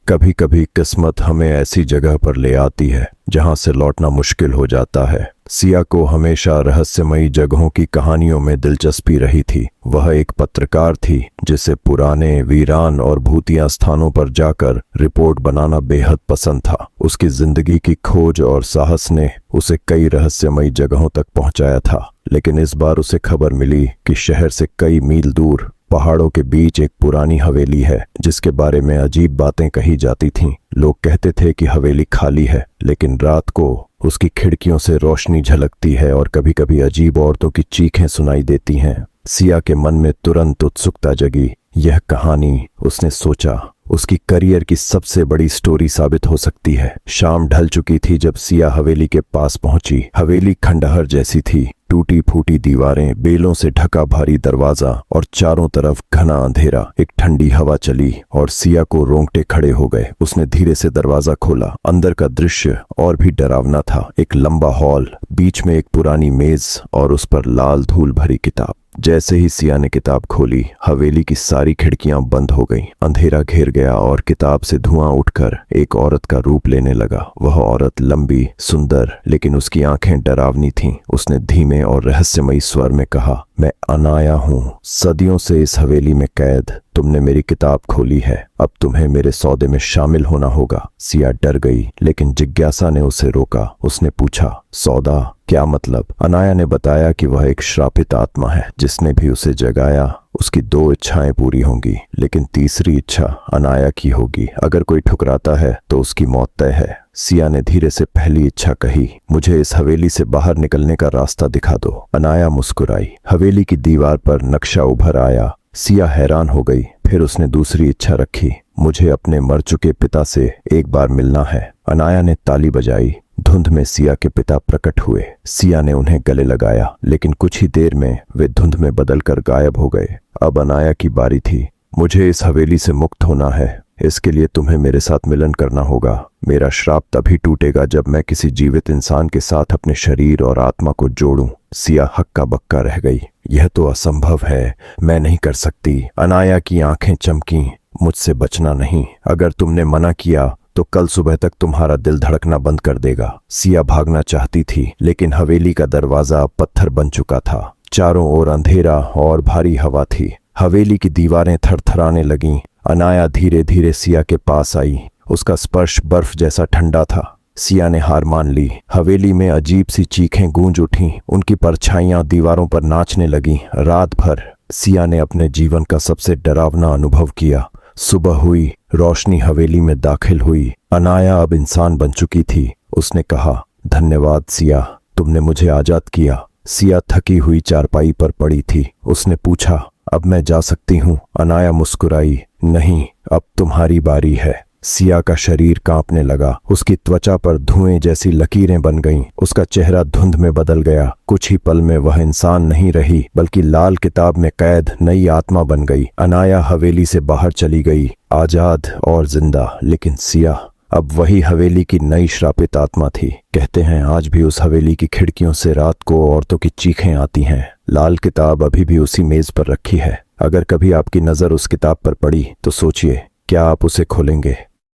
कभी कभी किस्मत हमें ऐसी जगह पर ले आती है जहां से लौटना मुश्किल हो जाता है। सिया को हमेशा रहस्यमयी जगहों की कहानियों में दिलचस्पी रही थी। वह एक पत्रकार थी जिसे पुराने, वीरान और भूतिया स्थानों पर जाकर रिपोर्ट बनाना बेहद पसंद था। उसकी जिंदगी की खोज और साहस ने उसे कई रहस्यमयी जगहों तक पहुंचाया था। लेकिन इस बार उसे खबर मिली कि शहर से कई मील दूर पहाड़ों के बीच एक पुरानी हवेली है जिसके बारे में अजीब बातें कही जाती थीं। लोग कहते थे कि हवेली खाली है, लेकिन रात को उसकी खिड़कियों से रोशनी झलकती है और कभी कभी अजीब औरतों की चीखें सुनाई देती हैं। सिया के मन में तुरंत उत्सुकता जगी। यह कहानी, उसने सोचा, उसकी करियर की सबसे बड़ी स्टोरी साबित हो सकती है। शाम ढल चुकी थी जब सिया हवेली के पास पहुंची। हवेली खंडहर जैसी थी। टूटी फूटी दीवारें, बेलों से ढका भारी दरवाजा और चारों तरफ घना अंधेरा। एक ठंडी हवा चली और सिया को रोंगटे खड़े हो गए। उसने धीरे से दरवाजा खोला। अंदर का दृश्य और भी डरावना था। एक लंबा हॉल, बीच में एक पुरानी मेज और उस पर लाल धूल भरी किताब। जैसे ही सिया ने किताब खोली, हवेली की सारी खिड़कियां बंद हो गईं। अंधेरा घेर गया और किताब से धुआं उठकर एक औरत का रूप लेने लगा। वह औरत लंबी, सुंदर, लेकिन उसकी आंखें डरावनी थीं। उसने धीमे और रहस्यमयी स्वर में कहा, मैं अनाया हूं, सदियों से इस हवेली में कैद। तुमने मेरी किताब खोली है, अब तुम्हें मेरे सौदे में शामिल होना होगा। सिया डर गई, लेकिन जिज्ञासा ने उसे रोका। उसने पूछा, सौदा? क्या मतलब? अनाया ने बताया कि वह एक श्रापित आत्मा है। जिसने भी उसे जगाया, उसकी 2 इच्छाएं पूरी होंगी, लेकिन तीसरी इच्छा अनाया की होगी। अगर कोई ठुकराता है तो उसकी मौत तय है। सिया ने धीरे से पहली इच्छा कही, मुझे इस हवेली से बाहर निकलने का रास्ता दिखा दो। अनाया मुस्कुराई। हवेली की दीवार पर नक्शा उभर आया। सिया हैरान हो गई। फिर उसने दूसरी इच्छा रखी, मुझे अपने मर चुके पिता से एक बार मिलना है। अनाया ने ताली बजाई। धुंध में सिया के पिता प्रकट हुए। सिया ने उन्हें गले लगाया, लेकिन कुछ ही देर में वे धुंध में बदलकर गायब हो गए। अब अनाया की बारी थी। मुझे इस हवेली से मुक्त होना है। इसके लिए तुम्हें मेरे साथ मिलन करना होगा। मेरा श्राप तभी टूटेगा जब मैं किसी जीवित इंसान के साथ अपने शरीर और आत्मा को जोड़ूं। सिया हक्का बक्का रह गई। यह तो असंभव है, मैं नहीं कर सकती। अनाया की आंखें चमकी। मुझसे बचना नहीं। अगर तुमने मना किया तो कल सुबह तक तुम्हारा दिल धड़कना बंद कर देगा। सिया भागना चाहती थी, लेकिन हवेली का दरवाजा पत्थर बन चुका था। चारों ओर अंधेरा और भारी हवा थी। हवेली की दीवारें थरथराने लगीं। अनाया धीरे धीरे सिया के पास आई। उसका स्पर्श बर्फ जैसा ठंडा था। सिया ने हार मान ली। हवेली में अजीब सी चीखें गूंज उठीं। उनकी परछाइयां दीवारों पर नाचने लगीं। रात भर सिया ने अपने जीवन का सबसे डरावना अनुभव किया। सुबह हुई, रोशनी हवेली में दाखिल हुई। अनाया अब इंसान बन चुकी थी। उसने कहा, धन्यवाद सिया, तुमने मुझे आजाद किया। सिया थकी हुई चारपाई पर पड़ी थी। उसने पूछा, अब मैं जा सकती हूँ? अनाया मुस्कुराई, नहीं, अब तुम्हारी बारी है। सिया का शरीर कांपने लगा। उसकी त्वचा पर धुएं जैसी लकीरें बन गईं। उसका चेहरा धुंध में बदल गया। कुछ ही पल में वह इंसान नहीं रही, बल्कि लाल किताब में कैद नई आत्मा बन गई। अनाया हवेली से बाहर चली गई, आजाद और जिंदा। लेकिन सिया अब वही हवेली की नई श्रापित आत्मा थी। कहते हैं आज भी उस हवेली की खिड़कियों से रात को औरतों की चीखें आती हैं। लाल किताब अभी भी उसी मेज पर रखी है। अगर कभी आपकी नजर उस किताब पर पड़ी तो सोचिए, क्या आप उसे खोलेंगे?